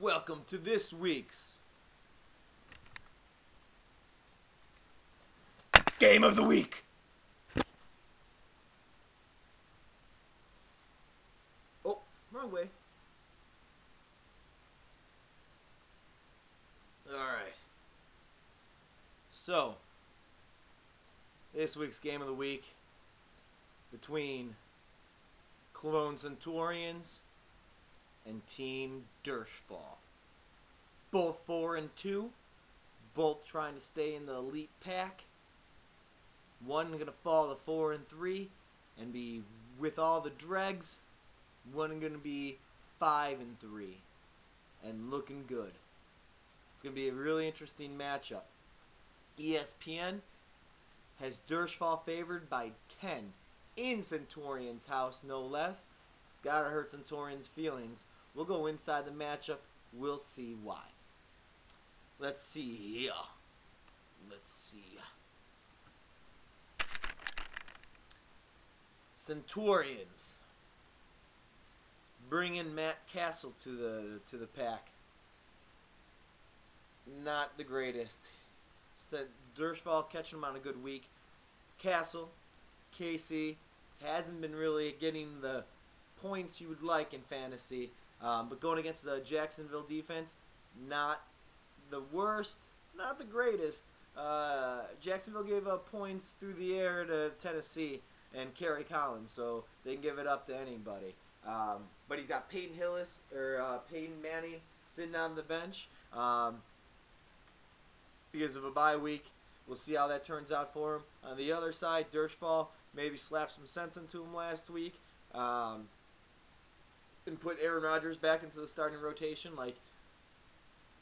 Welcome to this week's Game of the Week. Oh, wrong way. Alright. So, this week's Game of the Week between Cologne Centurions and Team Durchfalle. Both 4-2. Both trying to stay in the elite pack. One gonna fall to 4-3 and be with all the dregs. One gonna be 5-3 and looking good. It's gonna be a really interesting matchup. ESPN has Durchfalle favored by 10 in Centurions' house, no less. Gotta hurt Centurions' feelings. We'll go inside the matchup. We'll see why. Let's see here. Let's see. Centurions bringing Matt Castle to the pack. Not the greatest. Durchfalle catching him on a good week. Castle, Casey, hasn't been really getting the points you would like in fantasy. But going against the Jacksonville defense, not the worst, not the greatest. Jacksonville gave up points through the air to Tennessee and Kerry Collins, so they can give it up to anybody. But he's got Peyton Manning sitting on the bench because of a bye week. We'll see how that turns out for him. On the other side, Durchfalle maybe slapped some sense into him last week and put Aaron Rodgers back into the starting rotation like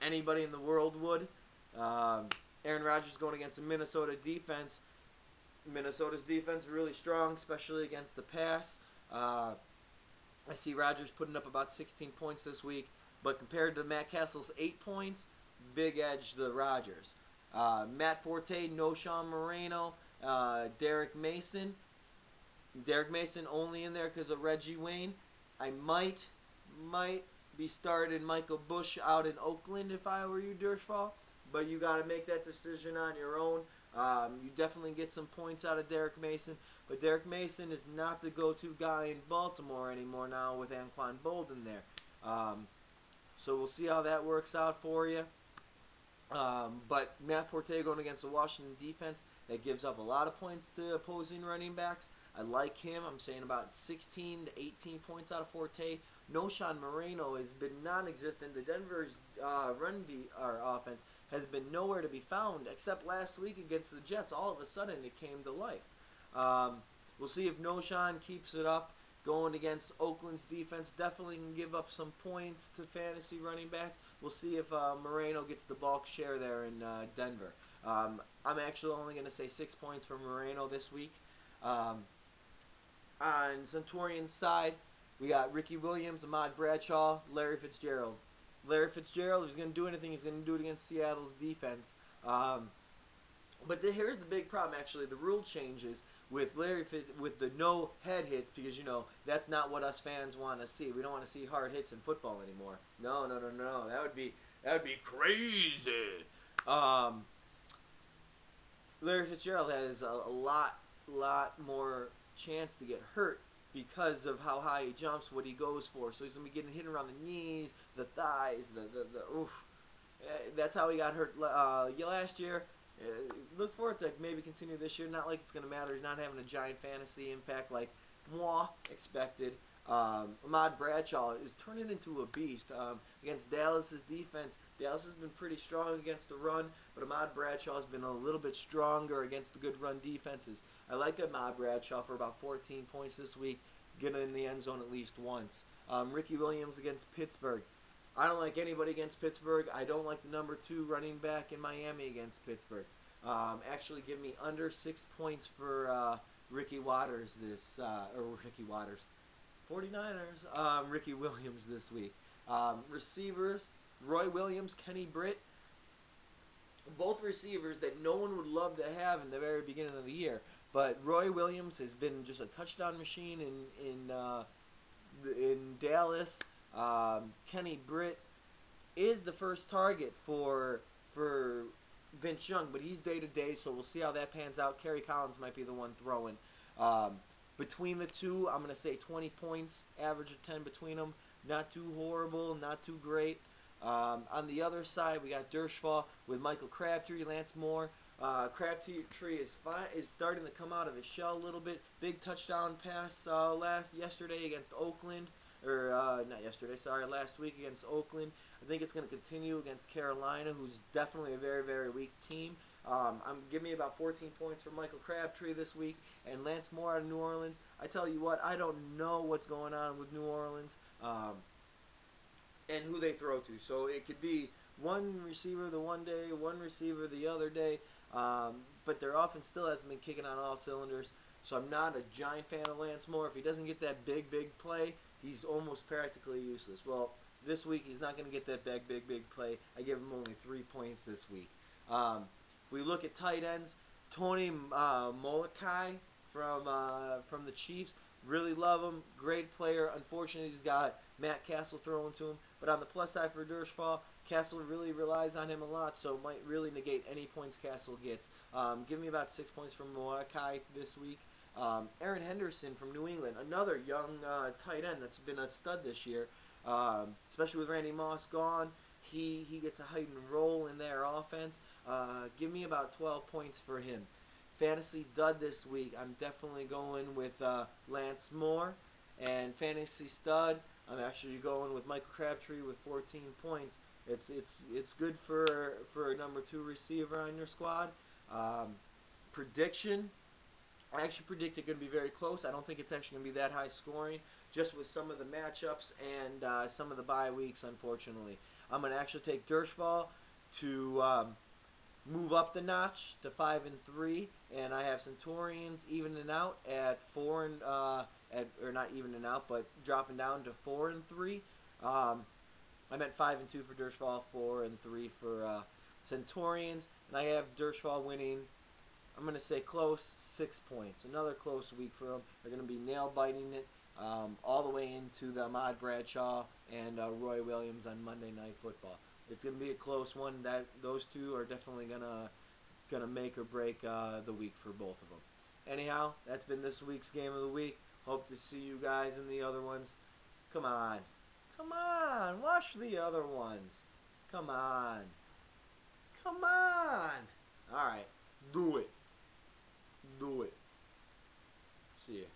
anybody in the world would. Aaron Rodgers going against the Minnesota defense. Minnesota's defense is really strong, especially against the pass. I see Rodgers putting up about 16 points this week, but compared to Matt Castle's 8 points, big edge to Rodgers. Matt Forte, no Sean Moreno, Derek Mason. Derek Mason only in there because of Reggie Wayne. I might be starting Michael Bush out in Oakland if I were you, Durchfalle. But you got to make that decision on your own. You definitely get some points out of Derek Mason. But Derek Mason is not the go-to guy in Baltimore anymore now with Anquan Boldin there. So we'll see how that works out for you. But Matt Forte going against the Washington defense that gives up a lot of points to opposing running backs. I like him. I'm saying about 16 to 18 points out of Forte. No Sean Moreno has been non-existent. The Denver's offense has been nowhere to be found except last week against the Jets. All of a sudden, it came to life. We'll see if Noshan keeps it up. Going against Oakland's defense, definitely can give up some points to fantasy running backs. We'll see if Moreno gets the bulk share there in Denver. I'm actually only going to say 6 points for Moreno this week. On Centurion's side, we got Ricky Williams, Ahmad Bradshaw, Larry Fitzgerald. Larry Fitzgerald, if he's going to do anything, he's going to do it against Seattle's defense. But here's the big problem, actually. The rule changes with with the no head hits because, you know, that's not what us fans want to see. We don't want to see hard hits in football anymore. No. That would be crazy. Larry Fitzgerald has a lot more chance to get hurt because of how high he jumps, what he goes for. So he's going to be getting hit around the knees, the thighs, the oof. That's how he got hurt last year. Look for it to maybe continue this year. Not like it's going to matter. He's not having a giant fantasy impact like moi expected. Ahmad Bradshaw is turning into a beast against Dallas's defense. Dallas has been pretty strong against the run, but Ahmad Bradshaw has been a little bit stronger against the good run defenses. I like Ahmad Bradshaw for about 14 points this week, getting in the end zone at least once. Ricky Williams against Pittsburgh. I don't like anybody against Pittsburgh. I don't like the number 2 running back in Miami against Pittsburgh. Actually, give me under 6 points for Ricky Waters Ricky Waters. 49ers, Ricky Williams this week. Receivers, Roy Williams, Kenny Britt. Both receivers that no one would love to have in the very beginning of the year. But Roy Williams has been just a touchdown machine in Dallas. Kenny Britt is the first target for Vince Young, but he's day to day, so we'll see how that pans out. Kerry Collins might be the one throwing. Um, Between the two, I'm going to say 20 points, average of 10 between them. Not too horrible, not too great. On the other side, we got Durchfalle with Michael Crabtree, Lance Moore. Crabtree is starting to come out of his shell a little bit. Big touchdown pass yesterday against Oakland, or not yesterday, sorry, last week against Oakland. I think it's going to continue against Carolina, who's definitely a very, very weak team. I'm give me about 14 points for Michael Crabtree this week, and Lance Moore out of New Orleans. I tell you what, I don't know what's going on with New Orleans. And who they throw to. So it could be one receiver the one day, one receiver the other day, but their offense still hasn't been kicking on all cylinders. So I'm not a giant fan of Lance Moore. If he doesn't get that big play, he's almost practically useless. Well, this week he's not going to get that big play. I give him only 3 points this week. If we look at tight ends, Tony Molokai from the Chiefs. Really love him. Great player. Unfortunately, he's got Matt Castle throwing to him. But on the plus side for Durchfalle, Castle really relies on him a lot, so might really negate any points Castle gets. Give me about 6 points from Molokai this week. Aaron Henderson from New England, another young tight end that's been a stud this year. Especially with Randy Moss gone, he gets a heightened role in their offense. Give me about 12 points for him. Fantasy dud this week, I'm definitely going with Lance Moore. And fantasy stud, I'm actually going with Michael Crabtree with 14 points. It's good for a number 2 receiver on your squad. Prediction, I actually predict it's going to be very close. I don't think it's actually going to be that high scoring, just with some of the matchups and some of the bye weeks, unfortunately. I'm going to actually take Durchfalle to move up the notch to 5-3, and I have Centurions evening out at 4 and or not evening out, but dropping down to 4-3. I meant 5-2 for Durchfalle, 4-3 for Centurions, and I have Durchfalle winning. I'm going to say close, 6 points. Another close week for them. They're going to be nail biting it all the way into the Ahmad Bradshaw and Roy Williams on Monday Night Football. It's going to be a close one. Those two are definitely gonna make or break the week for both of them. Anyhow, that's been this week's game of the week. Hope to see you guys in the other ones. Come on, watch the other ones. Come on. All right, do it. See ya.